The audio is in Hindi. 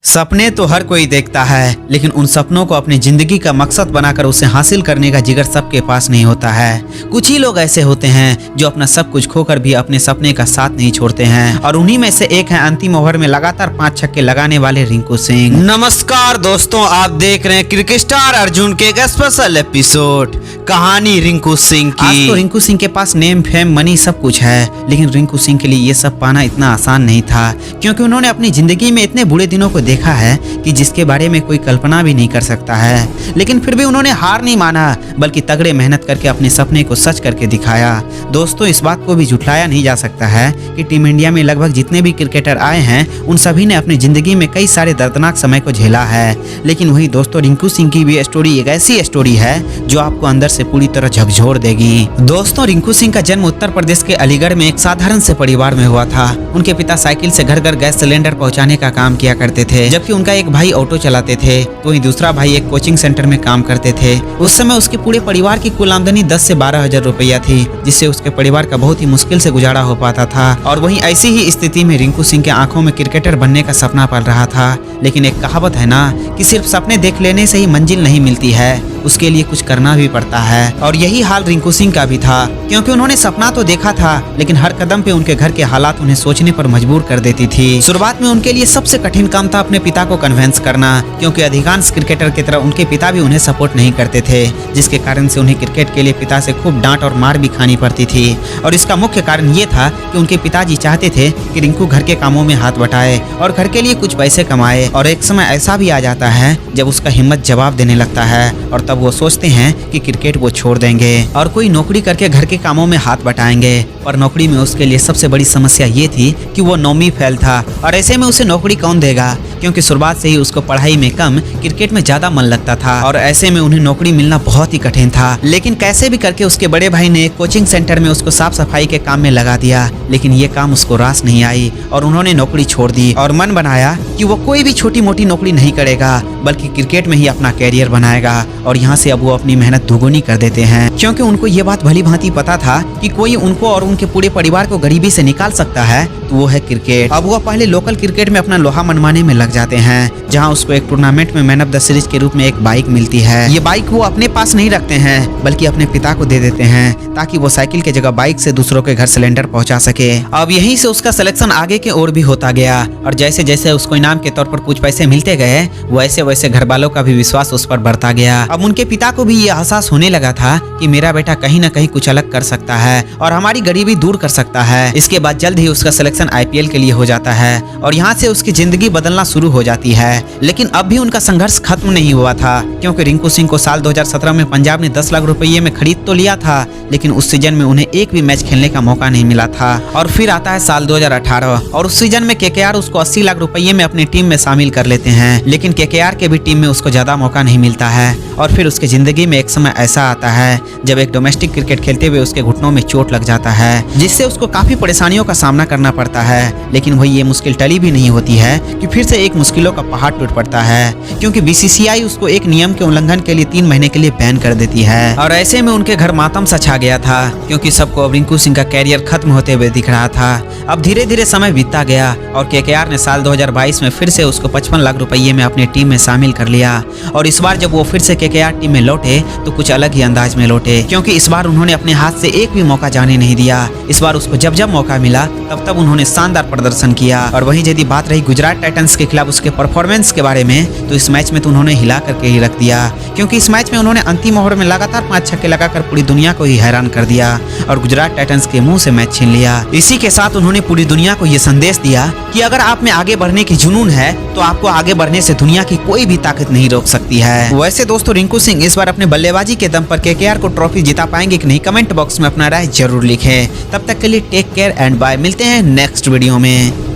सपने तो हर कोई देखता है, लेकिन उन सपनों को अपनी जिंदगी का मकसद बनाकर उसे हासिल करने का जिगर सबके पास नहीं होता है। कुछ ही लोग ऐसे होते हैं जो अपना सब कुछ खोकर भी अपने सपने का साथ नहीं छोड़ते हैं, और उन्हीं में से एक है अंतिम ओवर में लगातार 5 छक्के लगाने वाले रिंकू सिंह। नमस्कार दोस्तों, आप देख रहे हैं क्रिकेट स्टार अर्जुन के एक स्पेशल एपिसोड, कहानी रिंकू सिंह की। आज तो रिंकू सिंह के पास नेम फेम मनी सब कुछ है, लेकिन रिंकू सिंह के लिए ये सब पाना इतना आसान नहीं था, क्योंकि उन्होंने अपनी जिंदगी में इतने बुरे दिनों को देखा है कि जिसके बारे में कोई कल्पना भी नहीं कर सकता है। लेकिन फिर भी उन्होंने हार नहीं माना, बल्कि तगड़े मेहनत करके अपने सपने को सच करके दिखाया। दोस्तों, इस बात को भी झुठलाया नहीं जा सकता है कि टीम इंडिया में लगभग जितने भी क्रिकेटर आए हैं उन सभी ने अपनी जिंदगी में कई सारे दर्दनाक समय को झेला है। लेकिन वही दोस्तों, रिंकू सिंह की भी स्टोरी एक ऐसी स्टोरी है जो आपको अंदर से पूरी तरह झकझोर देगी। दोस्तों, रिंकू सिंह का जन्म उत्तर प्रदेश के अलीगढ़ में एक साधारण से परिवार में हुआ था। उनके पिता साइकिल से घर घर गैस सिलेंडर पहुंचाने का काम किया करते थे, जबकि उनका एक भाई ऑटो चलाते थे, तो वही दूसरा भाई एक कोचिंग सेंटर में काम करते थे। उस समय उसके पूरे परिवार की कुल आमदनी 10 से 12 हजार रुपया थी, जिससे उसके परिवार का बहुत ही मुश्किल से गुजारा हो पाता था। और वहीं ऐसी ही स्थिति में रिंकू सिंह के आंखों में क्रिकेटर बनने का सपना पल रहा था। लेकिन एक कहावत है ना कि सिर्फ सपने देख लेने से ही मंजिल नहीं मिलती है, उसके लिए कुछ करना भी पड़ता है। और यही हाल रिंकू सिंह का भी था, क्योंकि उन्होंने सपना तो देखा था, लेकिन हर कदम पे उनके घर के हालात उन्हें सोचने पर मजबूर कर देती थी। शुरुआत में उनके लिए सबसे कठिन काम था अपने पिता को कन्विंस करना, क्योंकि अधिकांश क्रिकेटर की तरह उनके पिता भी उन्हें सपोर्ट नहीं करते थे, जिसके कारण से उन्हें क्रिकेट के लिए पिता से खूब डांट और मार भी खानी पड़ती थी। और इसका मुख्य कारण ये था कि उनके पिताजी चाहते थे कि रिंकू घर के कामों में हाथ बटाए और घर के लिए कुछ पैसे कमाए। और एक समय ऐसा भी आ जाता है जब उसका हिम्मत जवाब देने लगता है, और तब वो सोचते हैं कि क्रिकेट वो छोड़ देंगे और कोई नौकरी करके घर के कामों में हाथ बटाएंगे। पर नौकरी में उसके लिए सबसे बड़ी समस्या ये थी कि वो 9वीं फेल था, और ऐसे में उसे नौकरी कौन देगा, क्योंकि शुरुआत से ही उसको पढ़ाई में कम, क्रिकेट में ज्यादा मन लगता था, और ऐसे में उन्हें नौकरी मिलना बहुत ही कठिन था। लेकिन कैसे भी करके उसके बड़े भाई ने कोचिंग सेंटर में उसको साफ सफाई के काम में लगा दिया। लेकिन ये काम उसको रास नहीं आई और उन्होंने नौकरी छोड़ दी और मन बनाया कि वो कोई भी छोटी मोटी नौकरी नहीं करेगा, बल्कि क्रिकेट में ही अपना कैरियर बनाएगा। और यहाँ से अब वो अपनी मेहनत दुगुनी कर देते हैं, क्योंकि उनको ये बात भली भांति पता था कि कोई उनको और उनके पूरे परिवार को गरीबी से निकाल सकता है, तो वो है क्रिकेट। अब वो पहले लोकल क्रिकेट में अपना लोहा मनवाने में लग जाते हैं, जहां उसको एक टूर्नामेंट में मैन ऑफ द सीरीज के रूप में एक बाइक मिलती है। ये बाइक वो अपने पास नहीं रखते हैं, बल्कि अपने पिता को दे देते हैं, ताकि वो साइकिल की जगह बाइक से दूसरों के घर सिलेंडर पहुंचा सके। अब यहीं से उसका सिलेक्शन आगे की ओर भी होता गया, और जैसे जैसे उसको इनाम के तौर पर कुछ पैसे मिलते गए, वैसे वैसे घर वालों का भी विश्वास उस पर बढ़ता गया। अब उनके पिता को भी ये एहसास होने लगा था कि मेरा बेटा कहीं न कहीं कुछ अलग कर सकता है और हमारी गरीबी दूर कर सकता है। इसके बाद जल्द ही उसका सिलेक्शन IPL के लिए हो जाता है, और यहाँ से उसकी जिंदगी बदलना शुरू हो जाती है। लेकिन अब भी उनका संघर्ष खत्म नहीं हुआ था, क्योंकि रिंकू सिंह को साल 2017 में पंजाब ने 10 लाख रुपये में खरीद तो लिया था, लेकिन उस सीजन में उन्हें एक भी मैच खेलने का मौका नहीं मिला था। और फिर आता है साल 2018, और उस सीजन में KKR उसको 80 लाख रुपये में अपनी टीम में शामिल कर लेते हैं। लेकिन KKR के भी टीम में उसको ज्यादा मौका नहीं मिलता है। और फिर उसकी जिंदगी में एक समय ऐसा आता है जब एक डोमेस्टिक क्रिकेट खेलते हुए उसके घुटनों में चोट लग जाता है, जिससे उसको काफी परेशानियों का सामना करना पड़ता है। लेकिन वही ये मुश्किल टली भी नहीं होती है कि फिर से एक मुश्किलों का पहाड़ टूट पड़ता है, क्योंकि BCCI उसको एक नियम के उल्लंघन के लिए 3 महीने के लिए बैन कर देती है। और ऐसे में उनके घर मातम सा छा गया था, क्योंकि सबको अब रिंकू सिंह का कैरियर खत्म होते हुए दिख रहा था। अब धीरे धीरे समय बीतता गया, और KKR ने साल 2022 में फिर से उसको 55 लाख रुपये में अपनी टीम में शामिल कर लिया। और इस बार जब वो फिर से KKR टीम में लौटे तो कुछ अलग ही अंदाज में लौटे, क्योंकि इस बार उन्होंने अपने हाथ से एक भी मौका जाने नहीं दिया। इस बार उसको जब जब मौका मिला तब तब उन्होंने शानदार प्रदर्शन किया। और वहीं यदि बात रही गुजरात टाइटंस के खिलाफ उसके परफॉर्मेंस के बारे में, तो इस मैच में तो उन्होंने हिला करके ही रख दिया, क्योंकि इस मैच में उन्होंने अंतिम ओवर में लगातार 5 छक्के लगाकर पूरी दुनिया को ही हैरान कर दिया और गुजरात टाइटंस के मुंह से मैच छीन लिया। इसी के साथ उन्होंने पूरी दुनिया को ये संदेश दिया कि अगर आप में आगे बढ़ने की जुनून है, तो आपको आगे बढ़ने से दुनिया की कोई भी ताकत नहीं रोक सकती है। वैसे दोस्तों, रिंकू सिंह इस बार अपने बल्लेबाजी के दम पर KKR को ट्रॉफी जिता पाएंगे कि नहीं, कमेंट बॉक्स में अपना राय जरूर लिखें। तब तक के लिए टेक केयर एंड बाय। मिलते हैं नेक्स्ट वीडियो में।